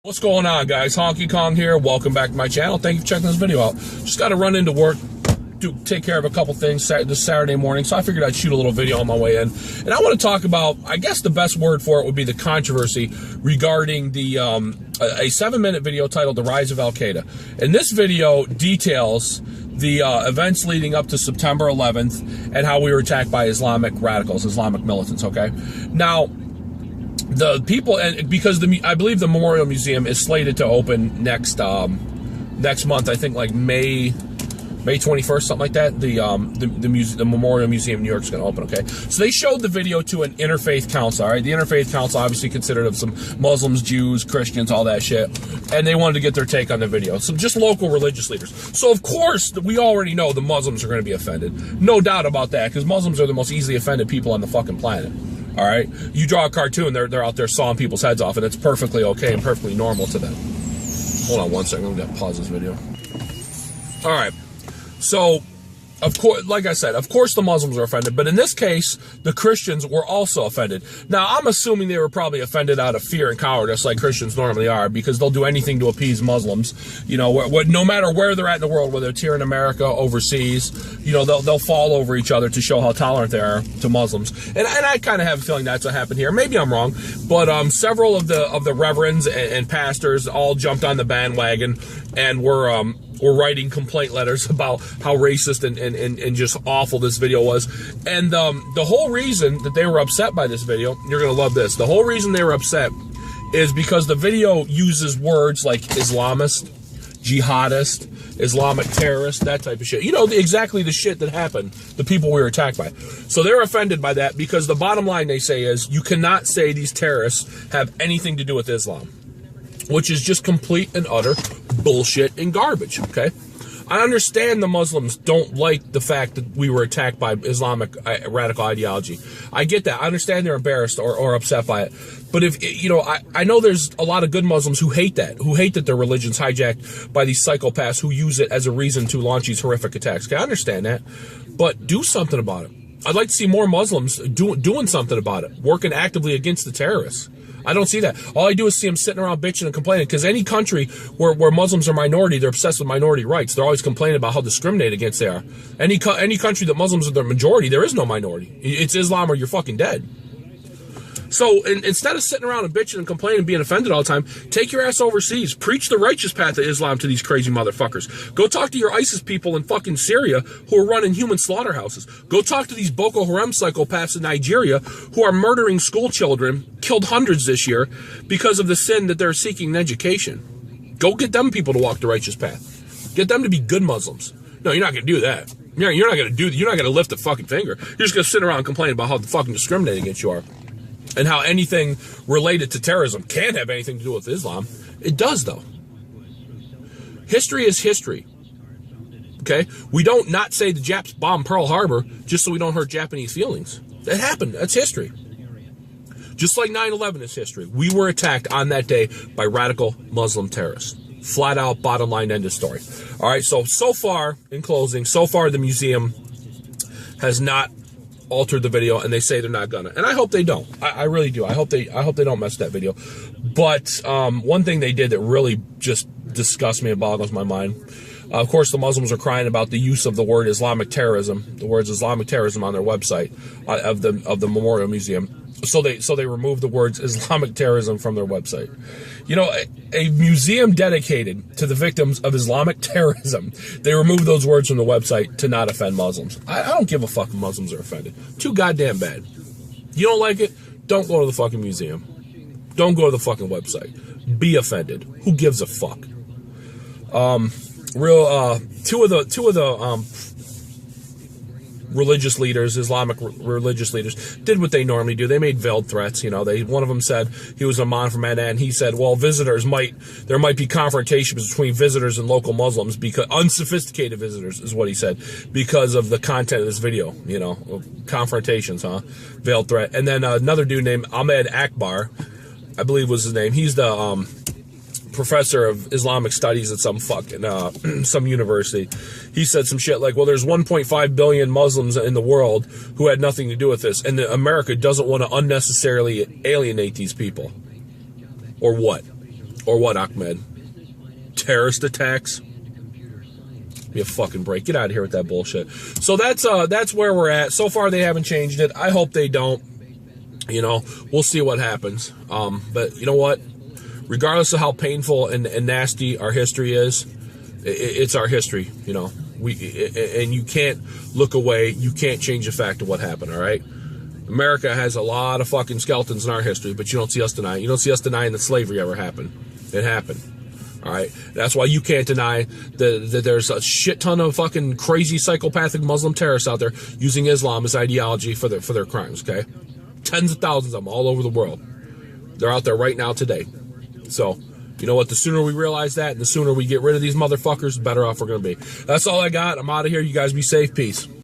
What's going on, guys? Honky Kong here. Welcome back to my channel. Thank you for checking this video out. Just got to run into work, take care of a couple things this Saturday morning, so I figured I'd shoot a little video on my way in. And I want to talk about, I guess the best word for it would be the controversy regarding the a 7-minute video titled "The Rise of Al-Qaeda." And this video details the events leading up to September 11th and how we were attacked by Islamic radicals, Islamic militants. Okay, now, the people, and because I believe the Memorial Museum is slated to open next month, I think like May 21st, something like that. The Memorial Museum in New York is going to open. Okay, so they showed the video to an interfaith council. All right, the interfaith council obviously considered of some Muslims, Jews, Christians, all that shit, and they wanted to get their take on the video. So just local religious leaders. So of course we already know the Muslims are going to be offended, no doubt about that, because Muslims are the most easily offended people on the fucking planet. All right, you draw a cartoon, they're out there sawing people's heads off, and it's perfectly okay and perfectly normal to them. Hold on one second, I'm gonna pause this video. All right, so of course, like I said, of course the Muslims are offended, but in this case, the Christians were also offended. Now, I'm assuming they were probably offended out of fear and cowardice, like Christians normally are, because they'll do anything to appease Muslims. You know, no matter where they're at in the world, whether it's here in America, overseas, you know, they'll fall over each other to show how tolerant they are to Muslims. And I kind of have a feeling that's what happened here. Maybe I'm wrong, but several of the reverends and pastors all jumped on the bandwagon and were writing complaint letters about how racist and just awful this video was. And the whole reason that they were upset by this video, you're going to love this, the whole reason they were upset is because the video uses words like Islamist, jihadist, Islamic terrorist, that type of shit. You know, exactly the shit that happened, the people we were attacked by. So they're offended by that because the bottom line, they say, is you cannot say these terrorists have anything to do with Islam, which is just complete and utter bullshit and garbage, okay? I understand the Muslims don't like the fact that we were attacked by Islamic radical ideology. I get that. I understand they're embarrassed or upset by it. But if, you know, I know there's a lot of good Muslims who hate that their religion's hijacked by these psychopaths who use it as a reason to launch these horrific attacks. Okay, I understand that. But do something about it. I'd like to see more Muslims doing something about it, working actively against the terrorists. I don't see that. All I do is see them sitting around bitching and complaining, because any country where Muslims are minority, they're obsessed with minority rights. They're always complaining about how discriminated against they are. Any country that Muslims are the majority, there is no minority. It's Islam or you're fucking dead. So instead of sitting around and bitching and complaining and being offended all the time, take your ass overseas. Preach the righteous path of Islam to these crazy motherfuckers. Go talk to your ISIS people in fucking Syria who are running human slaughterhouses. Go talk to these Boko Haram psychopaths in Nigeria who are murdering school children, killed hundreds this year because of the sin that they're seeking in education. Go get them people to walk the righteous path. Get them to be good Muslims. No, you're not going to do that. You're not going to lift a fucking finger. You're just going to sit around and complain about how fucking discriminating against you are. And how anything related to terrorism can't have anything to do with Islam. It does, though. History is history. Okay? We don't not say the Japs bombed Pearl Harbor just so we don't hurt Japanese feelings. That happened. That's history. Just like 9/11 is history. We were attacked on that day by radical Muslim terrorists. Flat out, bottom line, end of story. All right, so far, in closing, the museum has not altered the video, and they say they're not gonna, and I hope they don't. I really do. I hope they don't mess that video. But one thing they did that really just disgusts me and boggles my mind. Of course, the Muslims are crying about the use of the word Islamic terrorism, the words Islamic terrorism on their website of the Memorial Museum. So they removed the words Islamic terrorism from their website. You know, a museum dedicated to the victims of Islamic terrorism, they removed those words from the website to not offend Muslims. I don't give a fuck if Muslims are offended. Too goddamn bad. You don't like it? Don't go to the fucking museum. Don't go to the fucking website. Be offended. Who gives a fuck? Two of the religious leaders, Islamic religious leaders, did what they normally do. They made veiled threats. You know, one of them said he was a man from Qaeda, and he said, well, there might be confrontations between visitors and local Muslims, because unsophisticated visitors is what he said, because of the content of this video. You know, confrontations, veiled threat. And then another dude named Ahmed Akbar, I believe was his name. He's the professor of Islamic studies at some some university. He said some shit like, well, there's 1.5 billion Muslims in the world who had nothing to do with this, and America doesn't want to unnecessarily alienate these people. Or what? Or what, Ahmed? Terrorist attacks? Give me a fucking break. Get out of here with that bullshit. So that's where we're at. So far, they haven't changed it. I hope they don't. You know, we'll see what happens. But you know what? Regardless of how painful and nasty our history is, it's our history. You know, and you can't look away. You can't change the fact of what happened. All right. America has a lot of fucking skeletons in our history, but you don't see us denying. You don't see us denying that slavery ever happened. It happened. All right. That's why you can't deny that there's a shit ton of fucking crazy psychopathic Muslim terrorists out there using Islam as ideology for their crimes. Okay. Tens of thousands of them all over the world. They're out there right now today. So, you know what? The sooner we realize that and the sooner we get rid of these motherfuckers, the better off we're going to be. That's all I got. I'm out of here. You guys be safe. Peace.